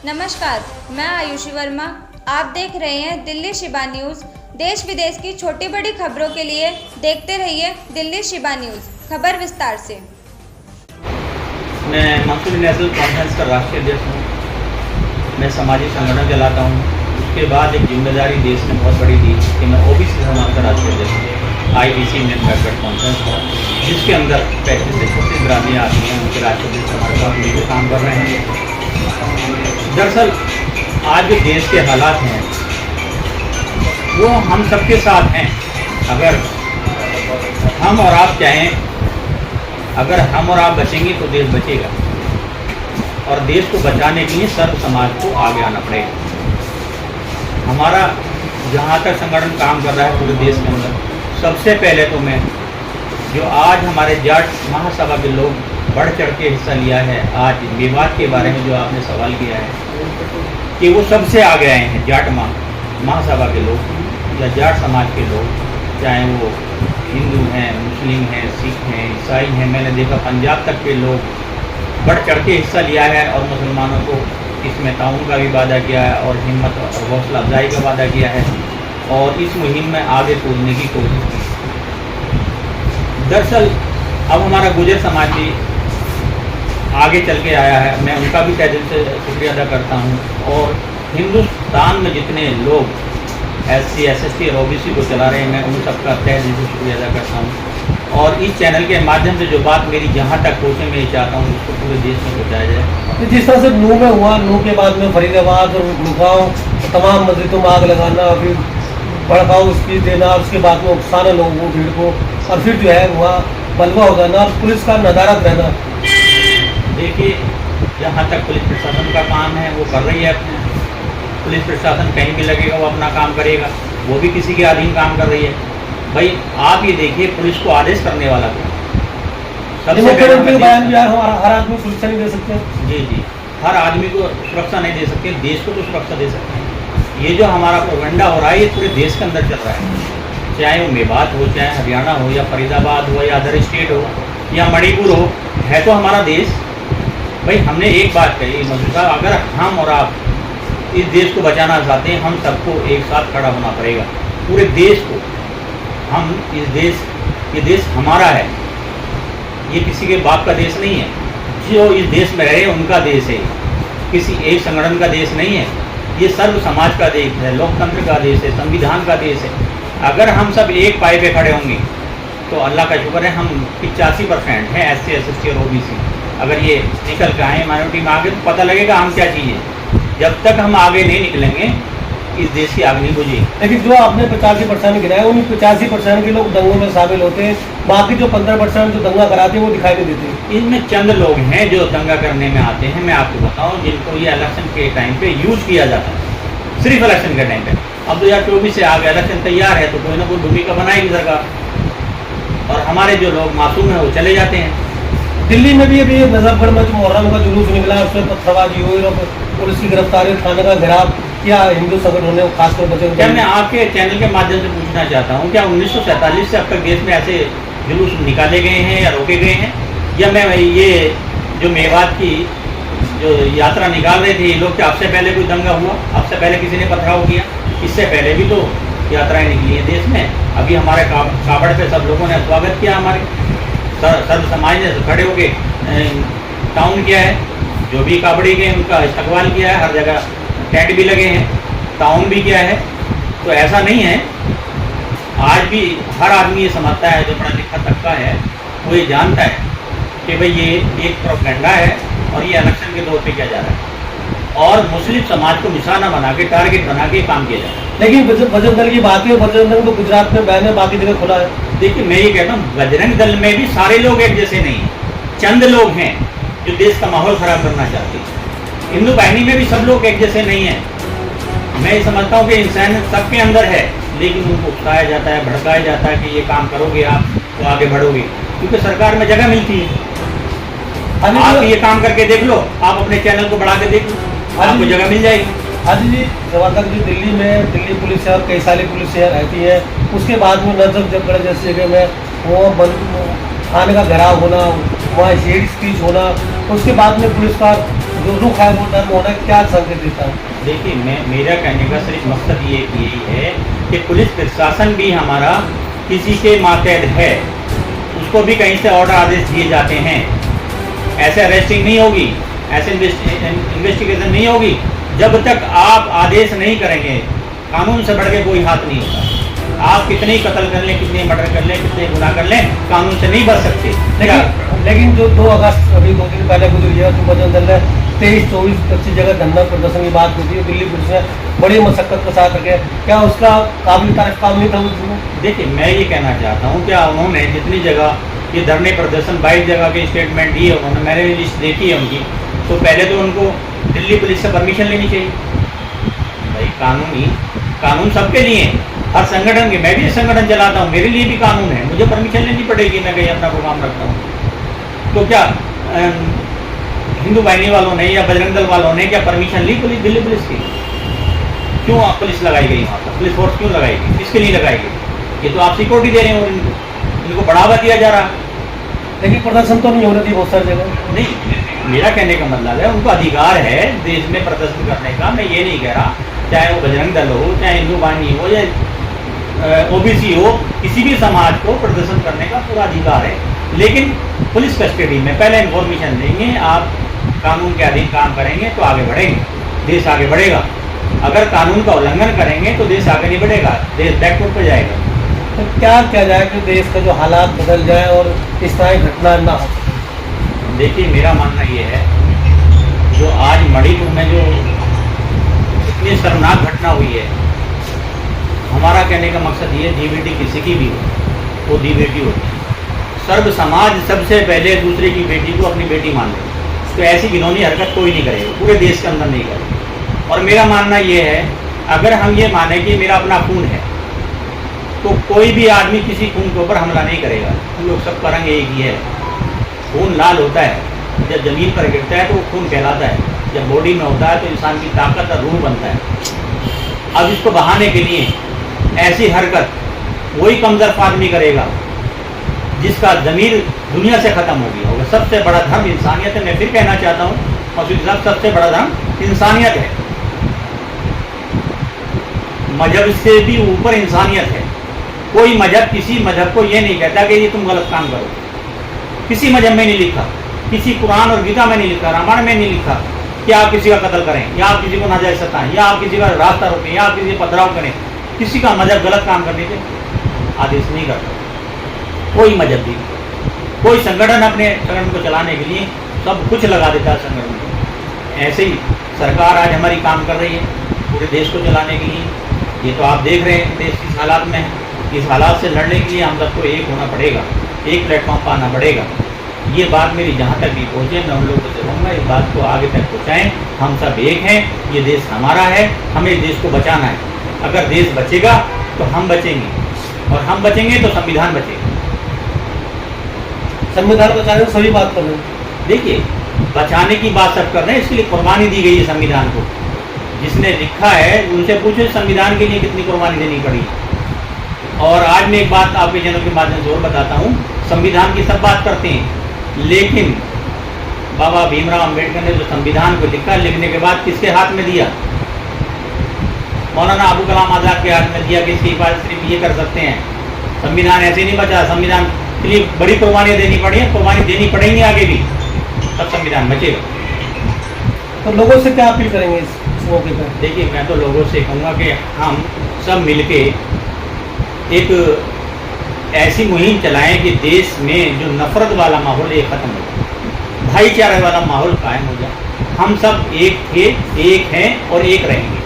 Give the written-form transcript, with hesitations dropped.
नमस्कार, मैं आयुषी वर्मा। आप देख रहे हैं दिल्ली शिबा न्यूज़। देश विदेश की छोटी बड़ी खबरों के लिए देखते रहिए दिल्ली शिबा न्यूज़। खबर विस्तार से। मैं मंसूरी नेशनल कॉन्फ्रेंस का राष्ट्रीय अध्यक्ष हूँ। मैं सामाजिक संगठन चलाता हूँ। उसके बाद एक जिम्मेदारी देश ने बहुत बड़ी दी कि मैं ओबीसी समाज का राष्ट्रीय अध्यक्ष हूँ, IBC इंडियन बैकवर्ड कॉन्फ्रेंस का, जिसके अंदर 35 से 36 बिरादरियाँ आती हैं। उनके राष्ट्रीय अध्यक्ष हमारे साथ मिलकर काम कर रहे हैं। दरअसल आज जो देश के हालात हैं वो हम सबके साथ हैं। अगर हम और आप चाहें, अगर हम और आप बचेंगे तो देश बचेगा, और देश को बचाने के लिए सर्व समाज को आगे आना पड़ेगा। हमारा जहाँ तक संगठन काम कर रहा है पूरे देश के अंदर, सबसे पहले तो मैं जो आज हमारे जाट महासभा के लोग बढ़ चढ़ के हिस्सा लिया है, आज मेवात के बारे में जो आपने सवाल किया है कि वो सबसे आगे आए हैं। जाट महासभा के लोग या जाट समाज के लोग, चाहे वो हिंदू हैं, मुस्लिम हैं, सिख हैं, ईसाई हैं, मैंने देखा पंजाब तक के लोग बढ़ चढ़ के हिस्सा लिया है और मुसलमानों को इसमें ताउन का भी वादा किया है और हिम्मत और हौसला अफजाई का वादा किया है और इस मुहिम में आगे कूदने की कोशिश की। दरअसल अब हमारा गुर्जर समाज भी आगे चल के आया है, मैं उनका भी तहे दिल से शुक्रिया अदा करता हूँ। और हिंदुस्तान में जितने लोग SC, SST और OBC को चला रहे हैं, मैं उन सबका तहे दिल से शुक्रिया अदा करता हूँ। और इस चैनल के माध्यम से जो बात मेरी जहाँ तक पहुँचे, मैं ये चाहता हूँ उसको पूरे देश में पहुँचाया जाए। जिस तरह से नूह में हुआ, नूह के बाद में फरीदाबाद और गुड़गांव तमाम मस्जिदों में आग लगाना, फिर भड़काऊ स्पीच देना, उसके बाद में उकसाना लोगों को, भीड़ को, और फिर जो है वहाँ बलवा हो जाना और पुलिस का नदारत रहना। देखिए, जहाँ तक पुलिस प्रशासन का काम है वो कर रही है अपने। पुलिस प्रशासन कहीं भी लगेगा वो अपना काम करेगा, वो भी किसी के अधीन काम कर रही है। भाई आप ये देखिए, पुलिस को आदेश करने वाला था सबसे पहले बयान भी हर आदमी सुरक्षा नहीं दे सकते। जी, हर आदमी को सुरक्षा नहीं दे सकते, देश को तो सुरक्षा दे सकते हैं। ये जो हमारा प्रोपेगेंडा हो रहा है ये पूरे देश के अंदर चल रहा है, चाहे वो मेवात हो, चाहे हरियाणा हो, या फरीदाबाद हो, या अदर स्टेट हो, या मणिपुर हो, है तो हमारा देश। भाई हमने एक बात कही मंत्री साहब, अगर हम और आप इस देश को बचाना चाहते हैं, हम सबको एक साथ खड़ा होना पड़ेगा, पूरे देश को। हम इस देश, ये देश हमारा है, ये किसी के बाप का देश नहीं है। जो इस देश में रहे उनका देश है, किसी एक संगठन का देश नहीं है। ये सर्व समाज का देश है, लोकतंत्र का देश है, संविधान का देश है। अगर हम सब एक पाए पे खड़े होंगे तो अल्लाह का शुक्र है, हम 85% हैं SC, SST और OBC। अगर ये निकल के आए माइनॉरिटी में आगे, तो पता लगेगा हम क्या चाहिए। जब तक हम आगे नहीं निकलेंगे इस देश की आग नहीं बुझेगी। लेकिन जो आपने 85% गिराया, उन 85% के लोग दंगों में शामिल होते हैं, बाकी जो 15% जो दंगा कराते हैं वो दिखाई नहीं देते। इनमें चंद लोग हैं जो दंगा करने में आते हैं। मैं आपको बताऊं, जिनको ये इलेक्शन के टाइम पे यूज किया जाता है, सिर्फ इलेक्शन के टाइम पे। अब 2024 से आगे इलेक्शन तैयार है तो कोई ना कोई भूमिका बनाएगी सरकार, और हमारे जो लोग मासूम हैं वो चले जाते हैं। दिल्ली में भी अभी नजफगढ़ में जो मुहर्रम का जुलूस निकला, उसमें पत्थरबाजी हुई और पुलिस की गिरफ्तारी, थाने का घेराव किया हिंदू संगठनों ने, खासकर बच्चों। क्या मैं आपके चैनल के माध्यम से पूछना चाहता हूँ, क्या 1947 से अब तक देश में ऐसे जुलूस निकाले गए हैं या रोके गए हैं? या मैं ये जो मेवात की जो यात्रा निकाल रहे थे ये लोग, क्या आपसे पहले कोई दंगा हुआ? आपसे पहले किसी ने पथराव किया? इससे पहले भी तो यात्राएं निकली हैं देश में। अभी हमारे कावड़ पे सब लोगों ने स्वागत किया, हमारे सर्व समाज ने खड़े होके टाउन किया है। जो भी कावड़ी गए उनका इस्तकबाल किया है, हर जगह टेंट भी लगे हैं, टाउन भी किया है। तो ऐसा नहीं है, आज भी हर आदमी ये समझता है, जो पढ़ा लिखा तबका है वो ये जानता है कि भाई ये एक प्रोपेगेंडा है और ये इलेक्शन के दौर पे किया जा रहा है, और मुस्लिम समाज को निशाना बना के, टारगेट बना के काम किया जा रहा है। लेकिन बजरंग दल की बात है, बजरंग दल तो गुजरात में बैन है, बाकी जगह खुला है। देखिए, मैं ये कहता हूँ बजरंग दल में भी सारे लोग एक जैसे नहीं हैं, चंद लोग हैं जो देश का माहौल खराब करना चाहते हैं। हिंदू बाहिनी में भी सब लोग एक जैसे नहीं हैं। मैं ये समझता हूँ कि इंसान सबके अंदर है, लेकिन उनको उकसाया जाता है, भड़काया जाता है कि ये काम करोगे आप तो आगे बढ़ोगे, क्योंकि सरकार में जगह मिलती है। आप ये काम करके देख लो, आप अपने चैनल को बढ़ा के देख लो, आपको जगह मिल जाएगी। हाजी जी, जब तक जो दिल्ली में, दिल्ली पुलिस है और कई सारी पुलिस रहती है, उसके बाद में नजफगढ़ जैसी जगह में वो थाने का घेराव होना, वहाँ हेट स्पीच होना, उसके बाद में पुलिस का जो रुख है वो नर्म होना क्या संकेत देता है? देखिए, मेरा कहने का सिर्फ मकसद ये यही है कि पुलिस प्रशासन भी हमारा किसी के मातहत है, उसको भी कहीं से ऑर्डर आदेश दिए जाते हैं। ऐसे अरेस्टिंग नहीं होगी, ऐसे इन्वेस्टिगेशन नहीं होगी जब तक आप आदेश नहीं करेंगे। कानून से बढ़ के कोई हाथ नहीं होता। आप कितने ही कत्ल कर लें, कितने मर्डर कर लें, कितने गुनाह कर लें, कानून से नहीं बच सकते। लेकिन जो 2 अगस्त अभी 2 दिन पहले गुजरी है, तो बजरंग दल ने 23-24 25 जगह धरना प्रदर्शन की बात होती है, दिल्ली पुलिस ने बड़ी मशक्कत के साथ रखे, क्या उसका काबिल तारीफ काम नहीं था उसमें? देखिए, मैं ये कहना चाहता हूँ क्या उन्होंने जितनी जगह ये धरने प्रदर्शन 22 जगह के स्टेटमेंट दिए उन्होंने, मैंने लिस्ट देखी है उनकी, तो पहले तो उनको दिल्ली पुलिस से परमिशन लेनी चाहिए। भाई कानून सबके लिए है, हर संगठन के। मैं भी संगठन चलाता हूँ, मेरे लिए भी कानून है, मुझे परमिशन लेनी पड़ेगी, मैं कहीं अपना प्रोग्राम रखता हूँ। तो क्या हिंदू बाहिनी वालों ने या बजरंग दल वालों ने क्या परमिशन ली दिल्ली पुलिस की? क्यों पुलिस लगाई गई वहाँ पर? पुलिस फोर्स क्यों लगाई गई? किसके लिए लगाई गई? ये तो आप सिक्योरिटी दे रहे हैं और इनको बढ़ावा दिया जा रहा है। लेकिन प्रदर्शन तो नहीं हो रही थी बहुत सारी जगह। नहीं, मेरा कहने का मतलब है उनको अधिकार है देश में प्रदर्शन करने का। मैं ये नहीं कह रहा, चाहे वो बजरंग दल हो, चाहे हिंदू बाहिनी हो या ओबीसी हो, किसी भी समाज को प्रदर्शन करने का पूरा अधिकार है। लेकिन पुलिस कस्टडी में पहले इन्फॉर्मेशन देंगे, आप कानून के अधीन काम करेंगे तो आगे बढ़ेंगे, देश आगे बढ़ेगा। अगर कानून का उल्लंघन करेंगे तो देश आगे नहीं बढ़ेगा, देश बैकवर्ड पर जाएगा। तो क्या किया जाए कि देश का जो हालात बदल जाए और इस तरह की घटना ना हो? देखिए, मेरा मानना ये है, जो आज मणिपुर में जो इतनी शर्मनाक घटना हुई है, हमारा कहने का मकसद ये, दी बेटी किसी की भी हो, वो दी बेटी होती है। सर्व समाज सबसे पहले दूसरे की बेटी को अपनी बेटी मान ले, तो ऐसी घिनौनी हरकत कोई नहीं करेगा, पूरे देश के अंदर नहीं करेगा। और मेरा मानना ये है, अगर हम ये माने कि मेरा अपना खून है, तो कोई भी आदमी किसी खून के ऊपर हमला नहीं करेगा। हम लोग सब का रंग एक ही है, खून लाल होता है, जब जमीन पर गिरता है तो वो खून कहलाता है, जब बॉडी में होता है तो इंसान की ताकत और रूह बनता है। अब इसको बहाने के लिए ऐसी हरकत वही कमजोर आदमी करेगा जिसका ज़मीर दुनिया से ख़त्म हो गया होगा। सबसे बड़ा धर्म इंसानियत है। मैं फिर कहना चाहता हूँ मसूद साहब, सबसे बड़ा धर्म इंसानियत है, मजहब से भी ऊपर इंसानियत है। कोई मजहब किसी मजहब को ये नहीं कहता कि ये तुम गलत काम करो, किसी मजहब में नहीं लिखा, किसी कुरान और गीता में नहीं लिखा, रामायण में नहीं लिखा कि आप किसी का कत्ल करें, या आप किसी को नाजायज सताएं, या आप किसी का रास्ता रोकें, या आप किसी का पथराव करें। किसी का मजहब गलत काम करने के आदेश नहीं करता, कोई मजहब भी। कोई संगठन अपने संगठन को चलाने के लिए सब कुछ लगा देता है संगठन को। ऐसे ही सरकार आज हमारी काम कर रही है पूरे देश को चलाने के लिए। ये तो आप देख रहे हैं देश किस हालात में है। इस हालात से लड़ने के लिए हम सबको एक होना पड़ेगा, एक प्लेटफॉर्म पर आना पड़ेगा। ये बात मेरी जहाँ तक भी पहुँचे, मैं उन लोगों से कहूँगा इस बात को आगे तक पहुँचाएँ। हम सब एक हैं, ये देश हमारा है, हमें इस देश को बचाना है। अगर देश बचेगा तो हम बचेंगे, और हम बचेंगे तो संविधान बचेगा। संविधान बचाने की सभी बात कर रहे हैं। देखिए, बचाने की बात सब कर रहे हैं, इसके लिए कुर्बानी दी गई है संविधान को। जिसने लिखा है उनसे पूछो संविधान के लिए कितनी कुर्बानी देनी पड़ी। और आज मैं एक बात आपके चैनल के माध्यम से और बताता हूँ, संविधान की सब बात करते हैं, लेकिन बाबा भीमराव अंबेडकर ने जो संविधान को लिखा, लिखने के बाद किसके हाथ में दिया? मौलाना अबू कलाम आज़ाद के हाथ में दिया कि इसकी हिफाजत सिर्फ ये कर सकते हैं। संविधान ऐसे नहीं बचा, संविधान के लिए बड़ी कुर्बानियाँ देनी पड़ी हैं, कुर्बानी देनी पड़ेंगी आगे भी, तब संविधान बचेगा। तो लोगों से क्या अपील करेंगे इस मौके पर? देखिए, मैं तो लोगों से कहूँगा कि हम सब मिलके एक ऐसी मुहिम चलाएं कि देश में जो नफरत वाला माहौल है ख़त्म हो जाए, भाईचारे वाला माहौल कायम हो जाए। हम सब एक थे, एक हैं और एक रहेंगे।